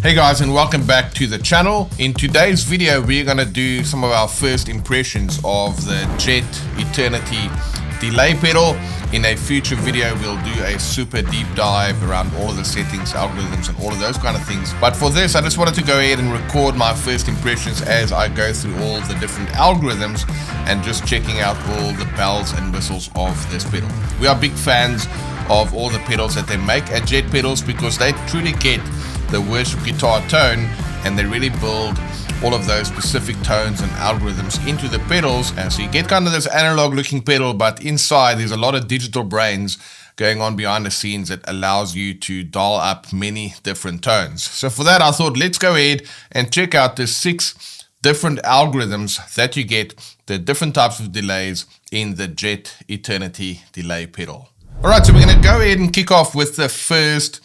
Hey guys, and welcome back to the channel. In today's video we're going to do some of our first impressions of the Jet Eternity Delay pedal. In a future video we'll do a super deep dive around all of the settings, algorithms and all of those kind of things. But for this I just wanted to go ahead and record my first impressions as I go through all the different algorithms and just checking out all the bells and whistles of this pedal. We are big fans of all the pedals that they make at Jet Pedals because they truly get the worship guitar tone and they really build all of those specific tones and algorithms into the pedals, and so you get kind of this analog looking pedal, but inside there's a lot of digital brains going on behind the scenes that allows you to dial up many different tones. So for that I thought let's go ahead and check out the 6 different algorithms that you get, the different types of delays in the Jet Eternity Delay pedal. Alright, so we're going to go ahead and kick off with the first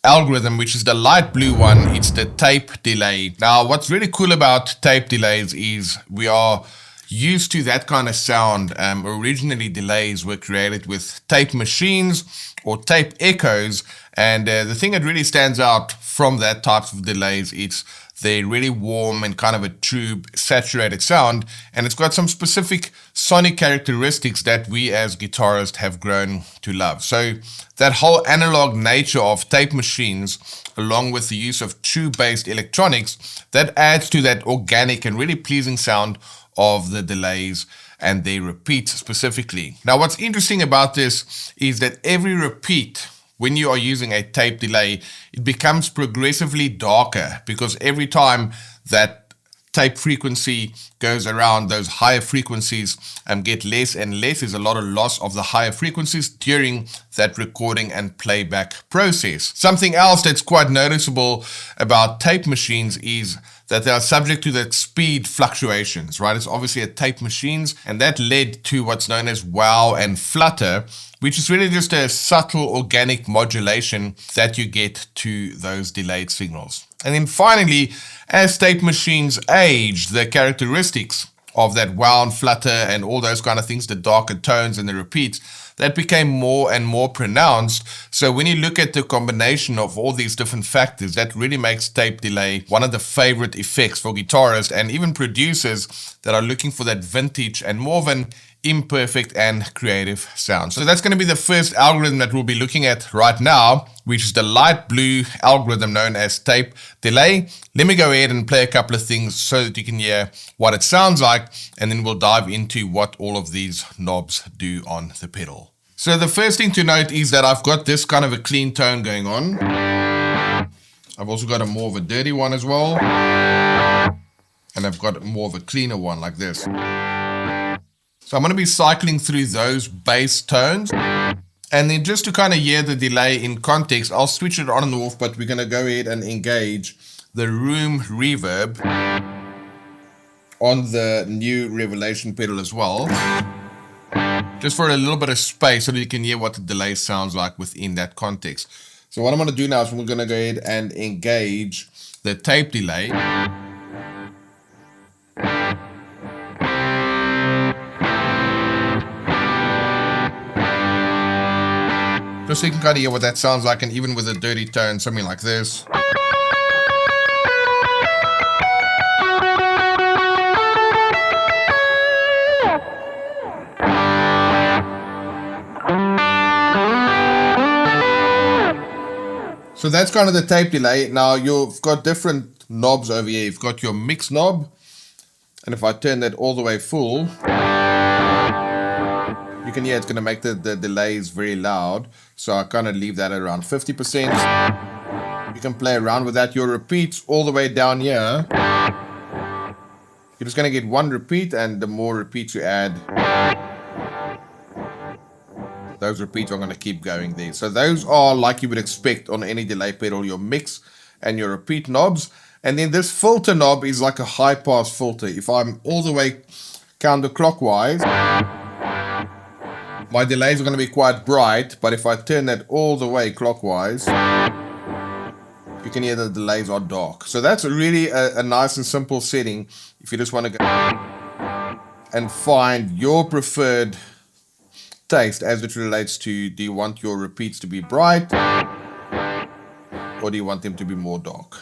algorithm, which is the light blue one. It's the tape delay. Now what's really cool about tape delays is we are used to that kind of sound. Originally delays were created with tape machines or tape echoes, and the thing that really stands out from that type of delays, it's they're really warm and kind of a tube saturated sound, and it's got some specific sonic characteristics that we as guitarists have grown to love. So that whole analog nature of tape machines, along with the use of tube-based electronics, that adds to that organic and really pleasing sound of the delays and their repeats specifically. Now what's interesting about this is that every repeat, when you are using a tape delay, it becomes progressively darker because every time that tape frequency goes around, those higher frequencies get less and less. There's a lot of loss of the higher frequencies during that recording and playback process. Something else that's quite noticeable about tape machines is that they are subject to that speed fluctuations, right? It's obviously a tape machines, and that led to what's known as wow and flutter, which is really just a subtle organic modulation that you get to those delayed signals. And then finally, as tape machines age, the characteristics of that wow and flutter and all those kind of things, the darker tones and the repeats, that became more and more pronounced. So when you look at the combination of all these different factors, that really makes tape delay one of the favorite effects for guitarists and even producers that are looking for that vintage and more of an imperfect and creative sound. So that's going to be the first algorithm that we'll be looking at right now, which is the light blue algorithm known as tape delay. Let me go ahead and play a couple of things so that you can hear what it sounds like, and then we'll dive into what all of these knobs do on the pedal. So the first thing to note is that I've got this kind of a clean tone going on. I've also got a more of a dirty one as well, and I've got more of a cleaner one like this. So I'm going to be cycling through those bass tones, and then just to kind of hear the delay in context, I'll switch it on and off, but we're going to go ahead and engage the room reverb on the new Revelation pedal as well, just for a little bit of space so that you can hear what the delay sounds like within that context. So what I'm going to do now is we're going to go ahead and engage the tape delay. Just so you can kind of hear what that sounds like, and even with a dirty tone, something like this. So that's kind of the tape delay. Now you've got different knobs over here. You've got your mix knob, and if I turn that all the way full, you can hear it's going to make the delays very loud. So I kind of leave that at around 50%. You can play around with that. Your repeats all the way down here, you're just going to get one repeat, and the more repeats you add, those repeats are going to keep going there. So those are like you would expect on any delay pedal, your mix and your repeat knobs. And then this filter knob is like a high pass filter. If I'm all the way counterclockwise, my delays are going to be quite bright, but if I turn that all the way clockwise, you can hear the delays are dark. So that's really a nice and simple setting if you just want to go and find your preferred taste as it relates to, do you want your repeats to be bright or do you want them to be more dark?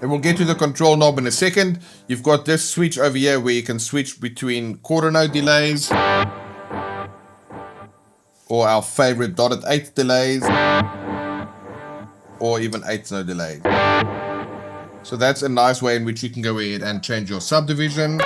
And we'll get to the control knob in a second. You've got this switch over here where you can switch between quarter note delays or our favorite dotted eighth delays or even eighth note delays. So that's a nice way in which you can go ahead and change your subdivision.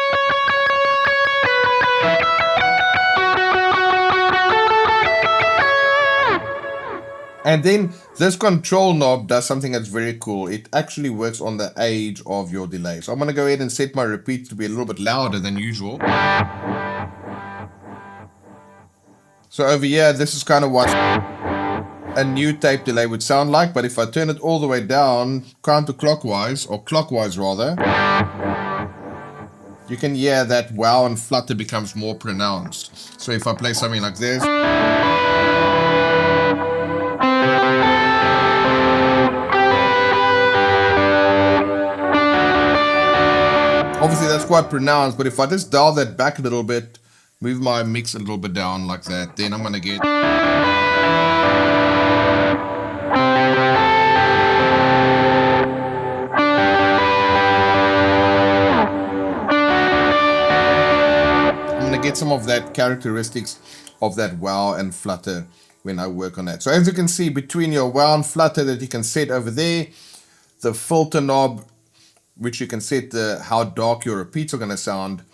And then this control knob does something that's very cool. It actually works on the age of your delay. So I'm going to go ahead and set my repeats to be a little bit louder than usual. So over here, this is kind of what a new tape delay would sound like. But if I turn it all the way down, counterclockwise, or clockwise rather, you can hear that wow and flutter becomes more pronounced. So if I play something like this, obviously that's quite pronounced, but if I just dial that back a little bit, move my mix a little bit down like that, then I'm going to get... get some of that characteristics of that wow and flutter when I work on that. So as you can see, between your wow and flutter that you can set over there, the filter knob, which you can set how dark your repeats are going to sound,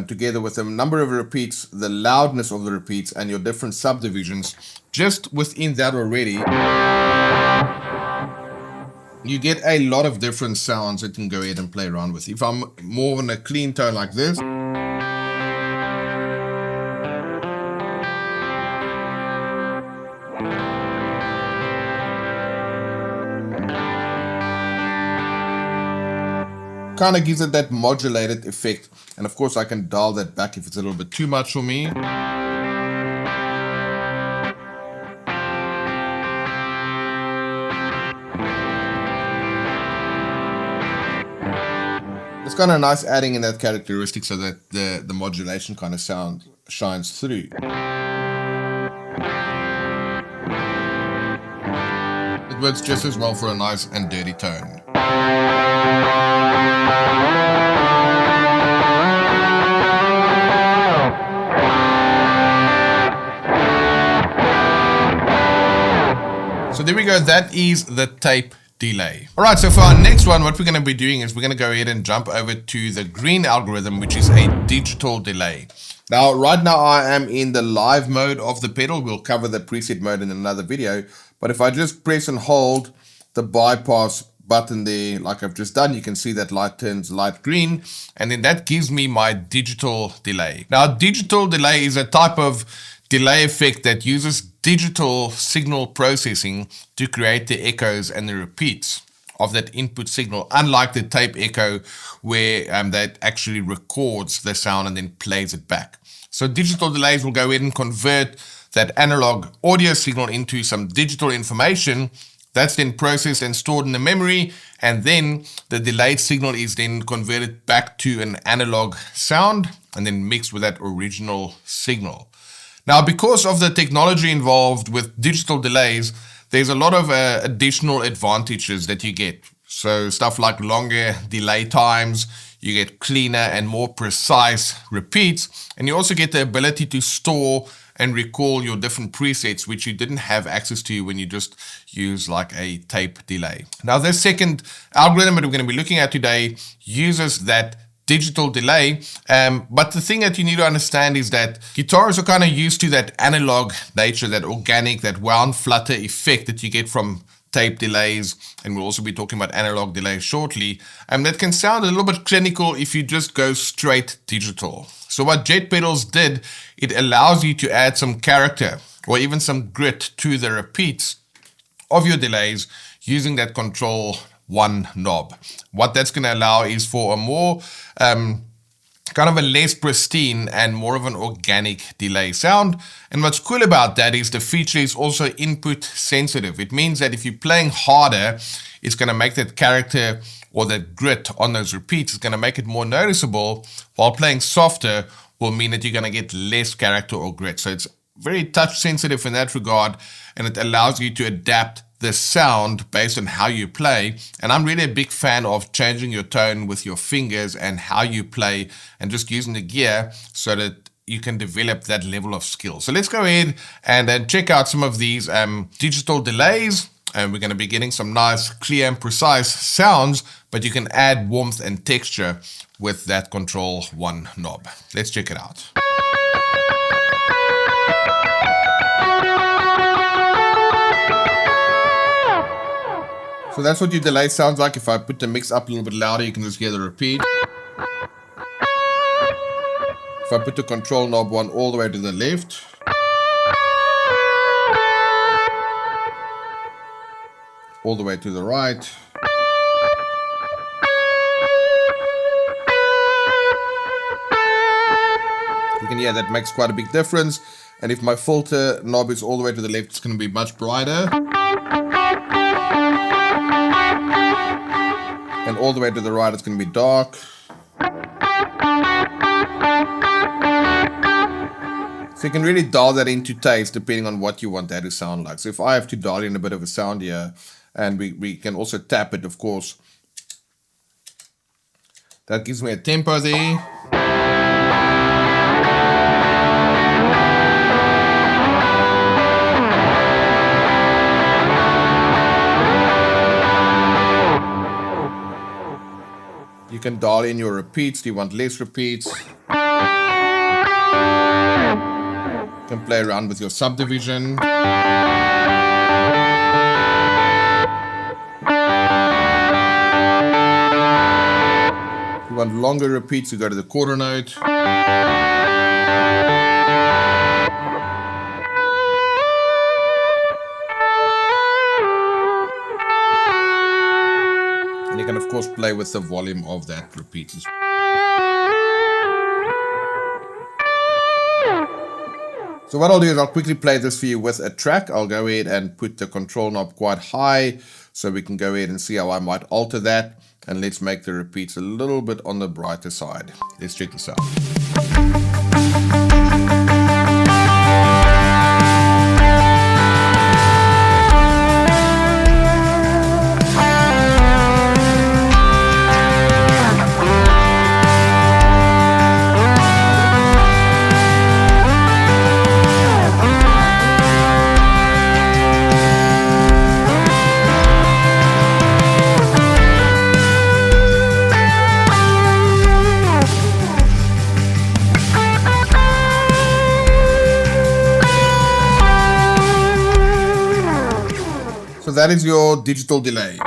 together with the number of repeats, the loudness of the repeats, and your different subdivisions. Just within that already, you get a lot of different sounds that you can go ahead and play around with. If I'm more on a clean tone like this, kind of gives it that modulated effect. And of course I can dial that back if it's a little bit too much for me. It's kind of nice adding in that characteristic so that the modulation kind of sound shines through. It works just as well for a nice and dirty tone. So there we go, that is the tape delay. Alright, so for our next one, what we're going to be doing is we're going to go ahead and jump over to the green algorithm, which is a digital delay. Now, right now I am in the live mode of the pedal. We'll cover the preset mode in another video. But if I just press and hold the bypass button there, like I've just done, you can see that light turns light green, and then that gives me my digital delay. Now, digital delay is a type of delay effect that uses digital signal processing to create the echoes and the repeats of that input signal, unlike the tape echo where that actually records the sound and then plays it back. So digital delays will go ahead and convert that analog audio signal into some digital information that's then processed and stored in the memory, and then the delayed signal is then converted back to an analog sound and then mixed with that original signal. Now, because of the technology involved with digital delays, there's a lot of additional advantages that you get. So stuff like longer delay times, you get cleaner and more precise repeats, and you also get the ability to store and recall your different presets, which you didn't have access to when you just use like a tape delay. Now, this second algorithm that we're going to be looking at today uses that digital delay, but the thing that you need to understand is that guitarists are kind of used to that analog nature, that organic, that wound flutter effect that you get from tape delays, and we'll also be talking about analog delays shortly, and that can sound a little bit clinical if you just go straight digital. So what Jet Pedals did, it allows you to add some character or even some grit to the repeats of your delays using that control one knob. What that's going to allow is for a more kind of a less pristine and more of an organic delay sound. And what's cool about that is the feature is also input sensitive. It means that if you're playing harder, it's going to make that character or that grit on those repeats is going to make it more noticeable, while playing softer will mean that you're going to get less character or grit. So it's very touch sensitive in that regard, and it allows you to adapt the sound based on how you play. And I'm really a big fan of changing your tone with your fingers and how you play and just using the gear so that you can develop that level of skill. So let's go ahead and then check out some of these digital delays. And we're going to be getting some nice, clear and precise sounds, but you can add warmth and texture with that Control 1 knob. Let's check it out. So that's what your delay sounds like. If I put the mix up a little bit louder, you can just hear the repeat. If I put the Control knob 1 all the way to the left, all the way to the right, you can hear that makes quite a big difference. And if my filter knob is all the way to the left, it's going to be much brighter. And all the way to the right, it's going to be dark. So you can really dial that into taste depending on what you want that to sound like. So if I have to dial in a bit of a sound here, and we can also tap it, of course. That gives me a tempo there. You can dial in your repeats. Do you want less repeats? You can play around with your subdivision. If you want longer repeats, you go to the quarter note. And you can of course play with the volume of that repeat as well. So what I'll do is I'll quickly play this for you with a track. I'll go ahead and put the control knob quite high so we can go ahead and see how I might alter that. And let's make the repeats a little bit on the brighter side. Let's check this out. So that is your digital delay. So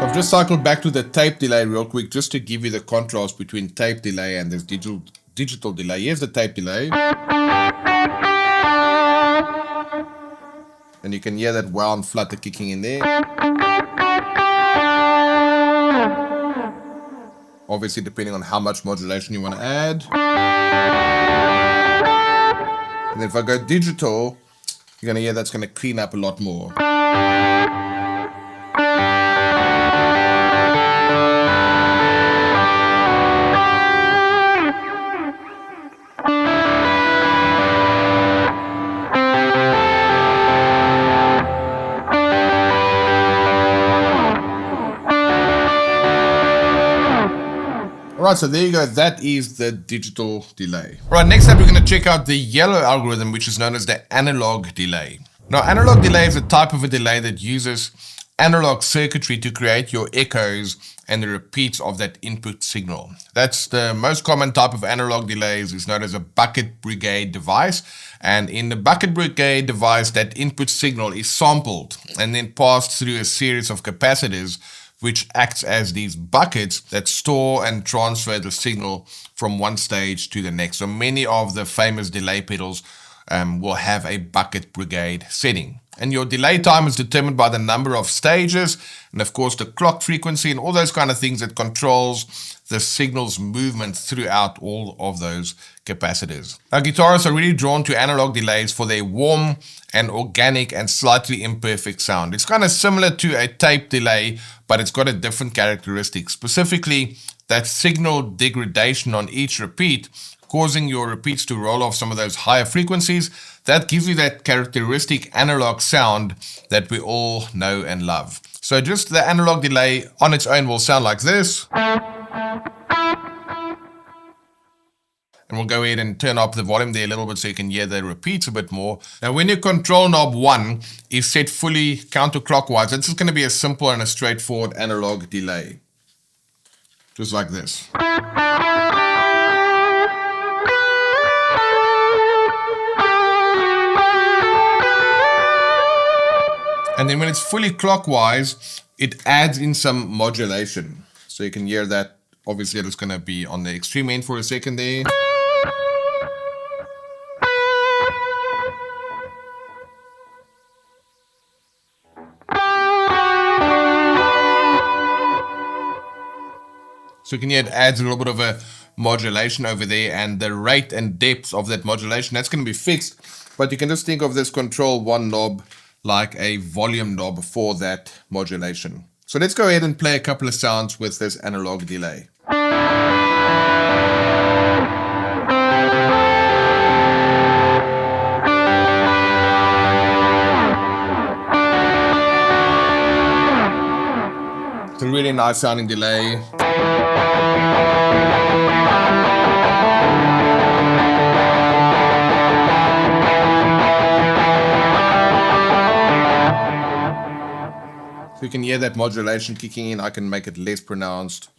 I've just cycled back to the tape delay real quick just to give you the contrast between tape delay and this digital delay. Here's the tape delay. And you can hear that wound flutter kicking in there. Obviously depending on how much modulation you want to add. And if I go digital, you're going to hear that's going to clean up a lot more. Alright, so there you go. That is the digital delay. Alright, next up we're going to check out the yellow algorithm, which is known as the analog delay. Now, analog delay is a type of a delay that uses analog circuitry to create your echoes and the repeats of that input signal. That's the most common type of analog delays. Is known as a bucket brigade device. And in the bucket brigade device, that input signal is sampled and then passed through a series of capacitors, which acts as these buckets that store and transfer the signal from one stage to the next. So many of the famous delay pedals will have a bucket brigade setting. And your delay time is determined by the number of stages and of course the clock frequency and all those kind of things that controls the signal's movement throughout all of those capacitors. Now, guitarists are really drawn to analog delays for their warm and organic and slightly imperfect sound. It's kind of similar to a tape delay, but it's got a different characteristic. Specifically, that signal degradation on each repeat causing your repeats to roll off some of those higher frequencies. That gives you that characteristic analog sound that we all know and love. So just the analog delay on its own will sound like this. And we'll go ahead and turn up the volume there a little bit so you can hear the repeats a bit more. Now when your control knob 1 is set fully counterclockwise, it's just going to be a simple and a straightforward analog delay. Just like this. And then when it's fully clockwise, it adds in some modulation. So you can hear that. Obviously it's going to be on the extreme end for a second there. So you can hear it adds a little bit of a modulation over there, and the rate and depth of that modulation, that's going to be fixed. But you can just think of this control 1 knob like a volume knob for that modulation. So let's go ahead and play a couple of sounds with this analog delay. It's a really nice sounding delay. So you can hear that modulation kicking in. I can make it less pronounced.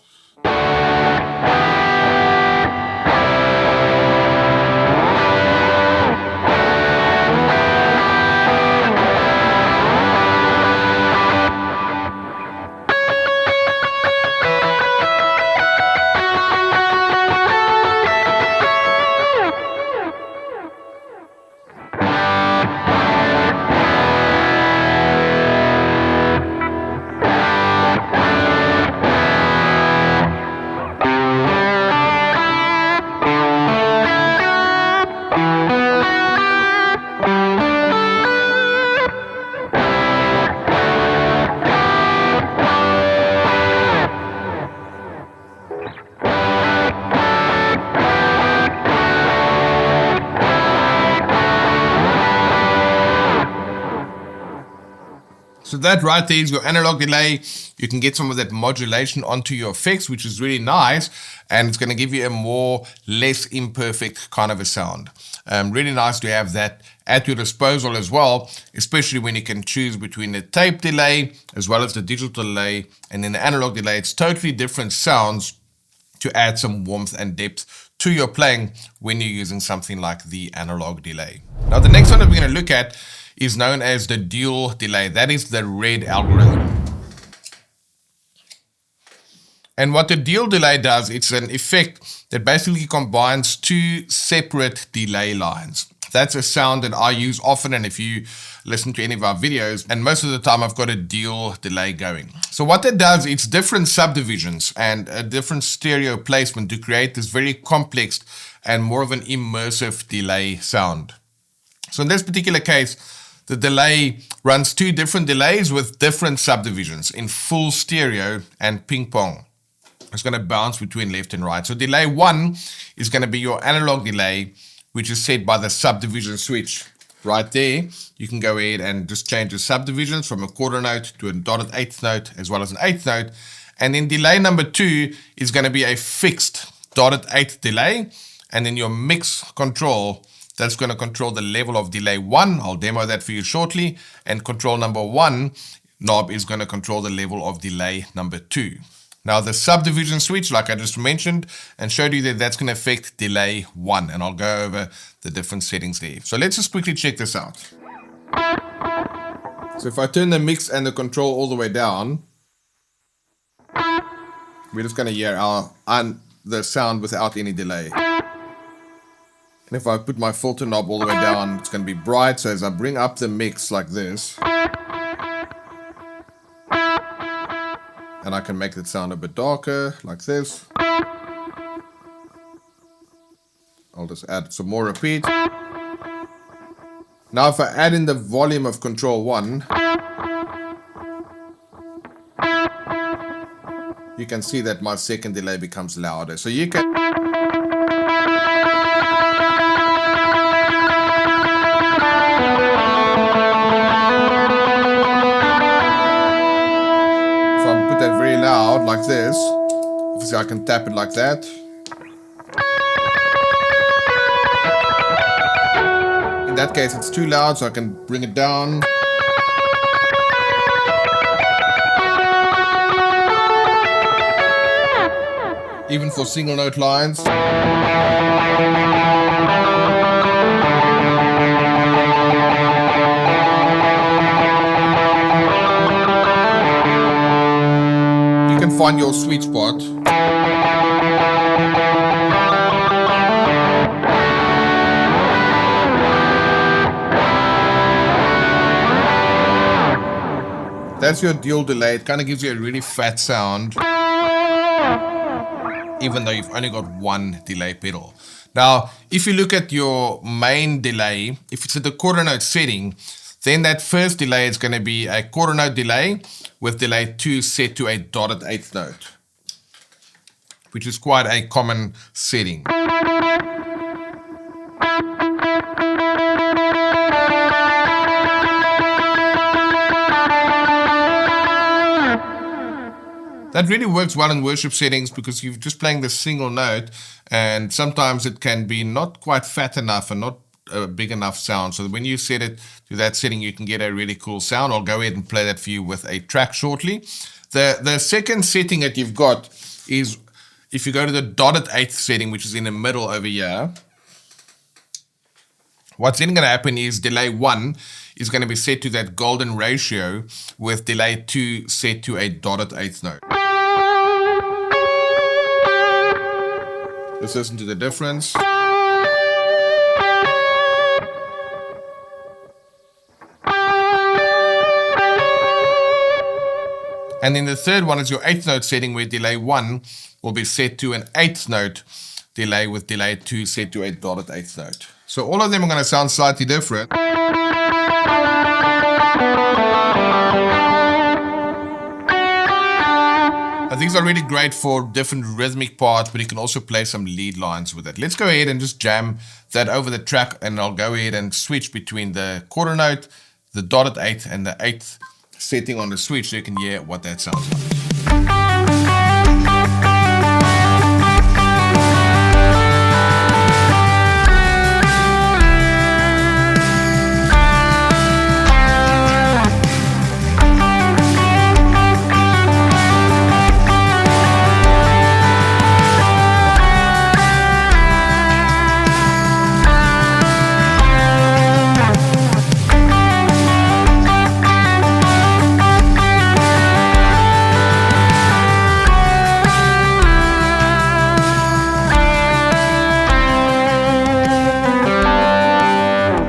So that right there is your analog delay. You can get some of that modulation onto your effects, which is really nice. And it's going to give you a more less imperfect kind of a sound. Really nice to have that at your disposal as well, especially when you can choose between the tape delay as well as the digital delay. And then the analog delay, it's totally different sounds to add some warmth and depth to your playing when you're using something like the analog delay. Now the next one that we're going to look at is known as the dual delay. That is the red algorithm. And what the dual delay does, it's an effect that basically combines two separate delay lines. That's a sound that I use often, and if you listen to any of our videos, and most of the time I've got a dual delay going. So what that does, it's different subdivisions and a different stereo placement to create this very complex and more of an immersive delay sound. So in this particular case, the delay runs two different delays with different subdivisions in full stereo and ping pong. It's going to bounce between left and right. So delay 1 is going to be your analog delay, which is set by the subdivision switch. Right there, you can go ahead and just change the subdivisions from a quarter note to a dotted eighth note as well as an eighth note. And then delay number 2 is going to be a fixed dotted eighth delay. And then your mix control, that's going to control the level of delay 1. I'll demo that for you shortly. And control number 1 knob is going to control the level of delay number 2. Now the subdivision switch, like I just mentioned and showed you, that's going to affect delay 1. And I'll go over the different settings there. So let's just quickly check this out. So if I turn the mix and the control all the way down, we're just going to hear the sound without any delay. And if I put my filter knob all the way down, it's going to be bright. So as I bring up the mix like this, and I can make it sound a bit darker like this. I'll just add some more repeat. Now if I add in the volume of control 1, you can see that my second delay becomes louder. So you can loud like this, obviously I can tap it like that. In that case it's too loud, so I can bring it down. Even for single note lines. You can find your sweet spot. That's your dual delay. It kind of gives you a really fat sound, even though you've only got one delay pedal. Now, if you look at your main delay, if it's at the quarter note setting, then that first delay is going to be a quarter note delay with delay 2 set to a dotted eighth note, which is quite a common setting. That really works well in worship settings because you're just playing the single note, and sometimes it can be not quite fat enough and not a big enough sound. So when you set it to that setting, you can get a really cool sound. I'll go ahead and play that for you with a track shortly. The second setting that you've got is if you go to the dotted eighth setting, which is in the middle over here. What's then going to happen is delay 1 is going to be set to that golden ratio with delay 2 set to a dotted eighth note. Let's listen to the difference. And then the third one is your eighth note setting, where delay 1 will be set to an eighth note delay with delay 2 set to a dotted eighth note. So all of them are going to sound slightly different. These are really great for different rhythmic parts, but you can also play some lead lines with it. Let's go ahead and just jam that over the track, and I'll go ahead and switch between the quarter note, the dotted eighth, and the eighth setting on the switch so you can hear what that sounds like.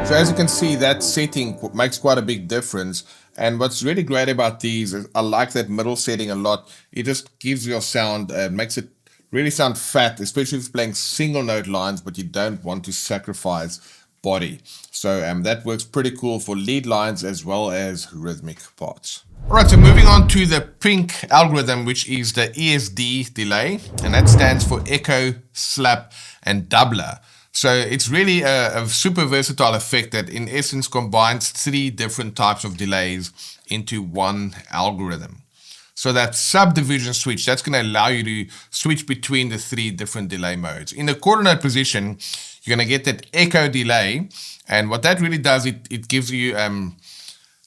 So as you can see, that setting makes quite a big difference. And what's really great about these is I like that middle setting a lot. It just gives your sound, makes it really sound fat, especially if you're playing single note lines, but you don't want to sacrifice body. So that works pretty cool for lead lines as well as rhythmic parts. All right, so moving on to the pink algorithm, which is the ESD delay, and that stands for echo, slap, and doubler. So it's really a super versatile effect that in essence combines 3 different types of delays into one algorithm. So that subdivision switch, that's going to allow you to switch between the 3 different delay modes. In the quarter note position, you're going to get that echo delay. And what that really does, it gives you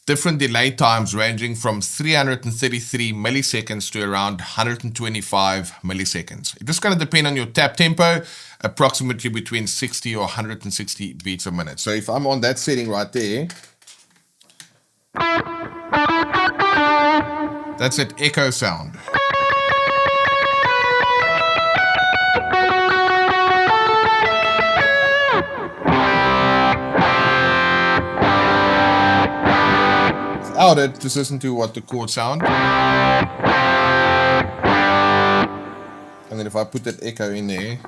different delay times ranging from 333 milliseconds to around 125 milliseconds. It's just going to depend on your tap tempo, approximately between 60 or 160 beats a minute. So if I'm on that setting right there, that's that echo sound. Without it, just listen to what the chords sound. And then if I put that echo in there,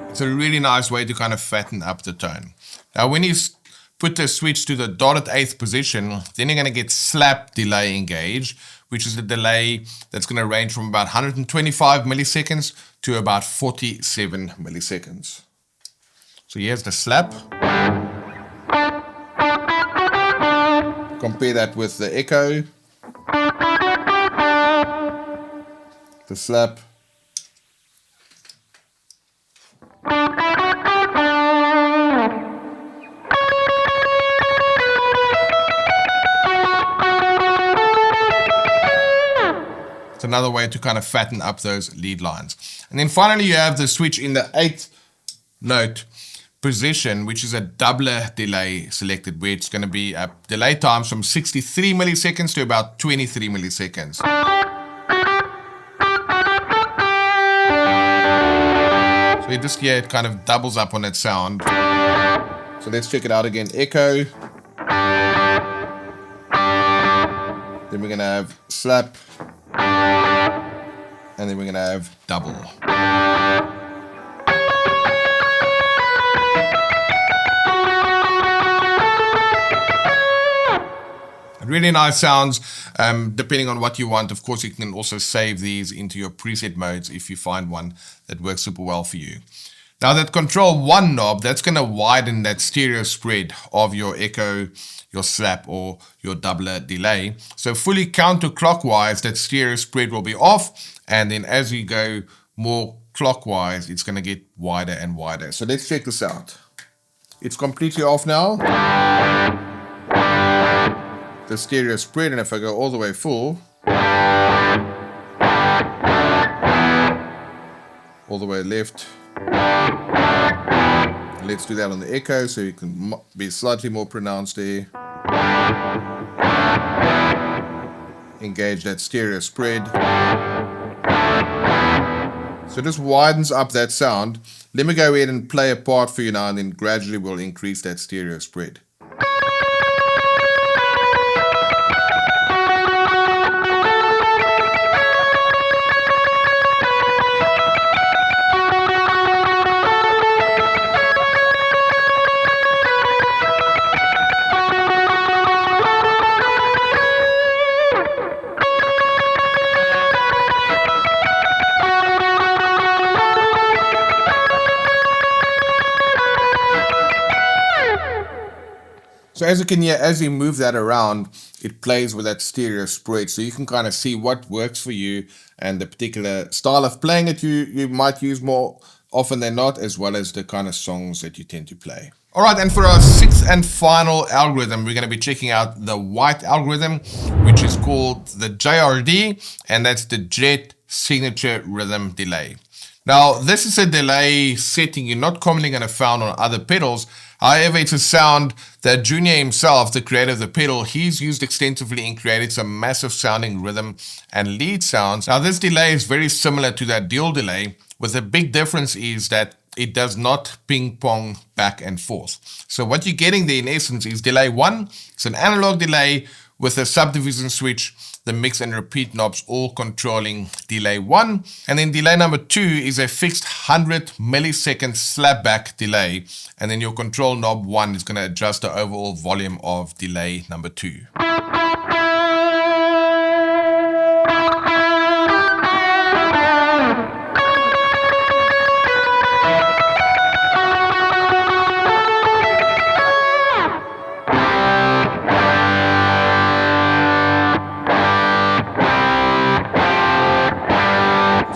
it's a really nice way to kind of fatten up the tone. Now when you put the switch to the dotted eighth position, then you're going to get slap delay engaged, which is a delay that's going to range from about 125 milliseconds to about 47 milliseconds. So here's the slap. Compare that with the echo, the slap, it's another way to kind of fatten up those lead lines. And then finally you have the switch in the 8th note position, which is a doubler delay selected, where it's going to be a delay times from 63 milliseconds to about 23 milliseconds. So you just hear it kind of doubles up on that sound. So let's check it out again. Echo. Then we're going to have slap. And then we're going to have double. Really nice sounds, depending on what you want. Of course, you can also save these into your preset modes if you find one that works super well for you. Now that Control 1 knob, that's going to widen that stereo spread of your echo, your slap, or your doubler delay. So fully counterclockwise, that stereo spread will be off. And then as you go more clockwise, it's going to get wider and wider. So let's check this out. It's completely off now. The stereo spread, and if I go all the way full, all the way left, let's do that on the echo so you can be slightly more pronounced there. Engage that stereo spread. So it just widens up that sound. Let me go ahead and play a part for you now, and then gradually we'll increase that stereo spread. So as you can hear, as you move that around, it plays with that stereo spread. So you can kind of see what works for you and the particular style of playing that you might use more often than not, as well as the kind of songs that you tend to play. All right, and for our 6th and final algorithm, we're going to be checking out the white algorithm, which is called the JRD, and that's the Jet Signature Rhythm Delay. Now, this is a delay setting you're not commonly going to find on other pedals. However, it's a sound that Junior himself, the creator of the pedal, he's used extensively and created some massive sounding rhythm and lead sounds. Now, this delay is very similar to that dual delay, with the big difference is that it does not ping pong back and forth. So what you're getting there in essence is delay 1. It's an analog delay with a subdivision switch, the mix and repeat knobs all controlling delay 1. And then delay number 2 is a fixed 100 millisecond slapback delay. And then your control knob 1 is going to adjust the overall volume of delay number 2.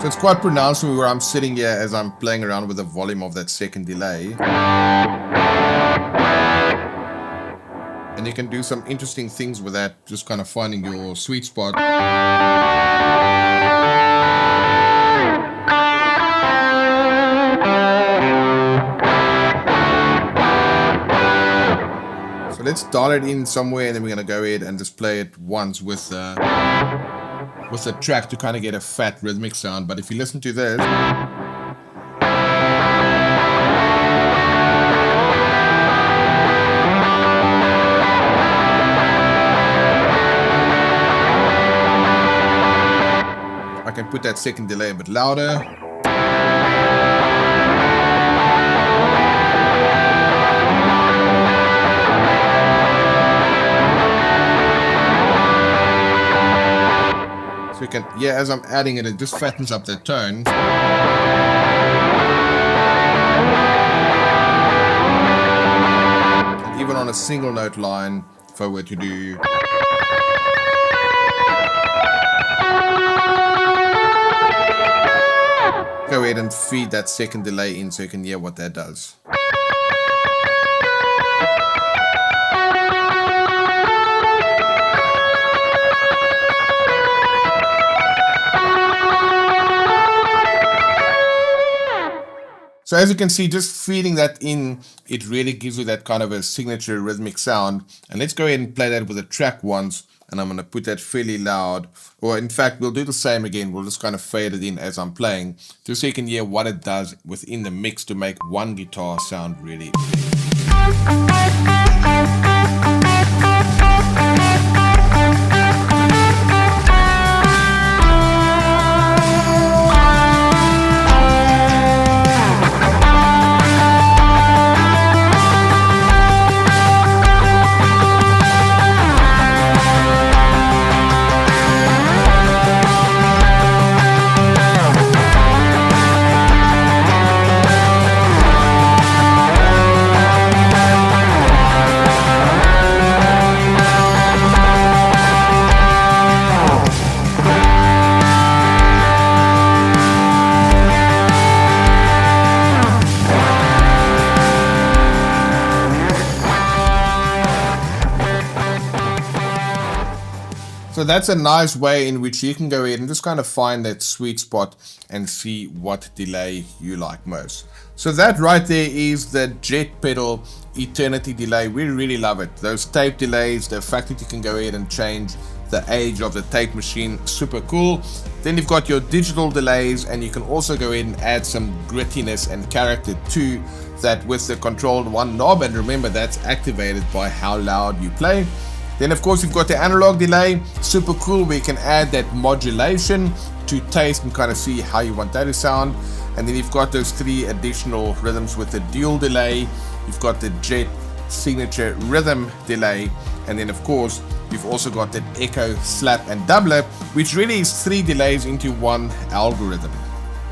So it's quite pronounced where I'm sitting here as I'm playing around with the volume of that second delay. And you can do some interesting things with that, just kind of finding your sweet spot. So let's dial it in somewhere, and then we're going to go ahead and just play it once with the track to kind of get a fat rhythmic sound. But if you listen to this, I can put that second delay a bit louder. So you can, yeah, as I'm adding it, it just fattens up that tone. And even on a single note line, if if I were to do... Go ahead and feed that second delay in so you can hear what that does. So as you can see, just feeding that in, it really gives you that kind of a signature rhythmic sound. And let's go ahead and play that with a track once. And I'm going to put that fairly loud. Or in fact, we'll do the same again. We'll just kind of fade it in as I'm playing, just so you can hear what it does within the mix to make one guitar sound really, So that's a nice way in which you can go ahead and just kind of find that sweet spot and see what delay you like most. So that right there is the Jet pedal Eternity delay. We really love it. Those tape delays, the fact that you can go ahead and change the age of the tape machine, super cool. Then you've got your digital delays, and you can also go ahead and add some grittiness and character to that with the controlled one knob, and remember that's activated by how loud you play. Then of course you've got the analog delay, super cool, where you can add that modulation to taste and kind of see how you want that to sound. And then you've got those three additional rhythms with the dual delay. You've got the Jet signature rhythm delay, and then of course you've also got that echo, slap and doubler, which really is three delays into one algorithm.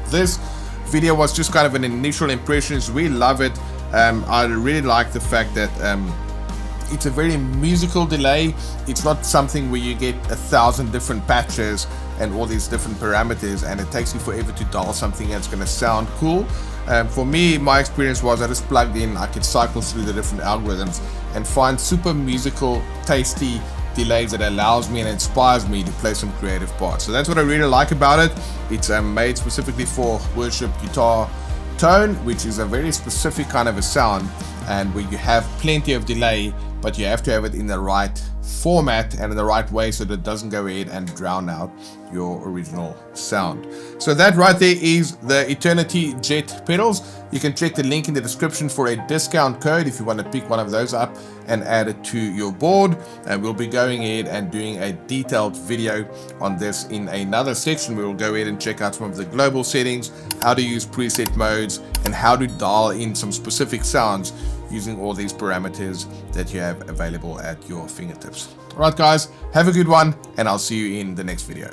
This video was just kind of an initial impressions. We love it. I really like the fact that it's a very musical delay. It's not something where you get 1,000 different patches and all these different parameters, and it takes you forever to dial something that's going to sound cool. For me, my experience was I just plugged in, I could cycle through the different algorithms and find super musical, tasty delays that allows me and inspires me to play some creative parts. So that's what I really like about it. It's made specifically for Worship Guitar Tone, which is a very specific kind of a sound, and where you have plenty of delay, but you have to have it in the right format and in the right way so that it doesn't go ahead and drown out your original sound. So that right there is the Eternity Jet pedals. You can check the link in the description for a discount code if you want to pick one of those up and add it to your board. And we'll be going ahead and doing a detailed video on this in another section. We will go ahead and check out some of the global settings, how to use preset modes, and how to dial in some specific sounds using all these parameters that you have available at your fingertips. Alright guys, have a good one, and I'll see you in the next video.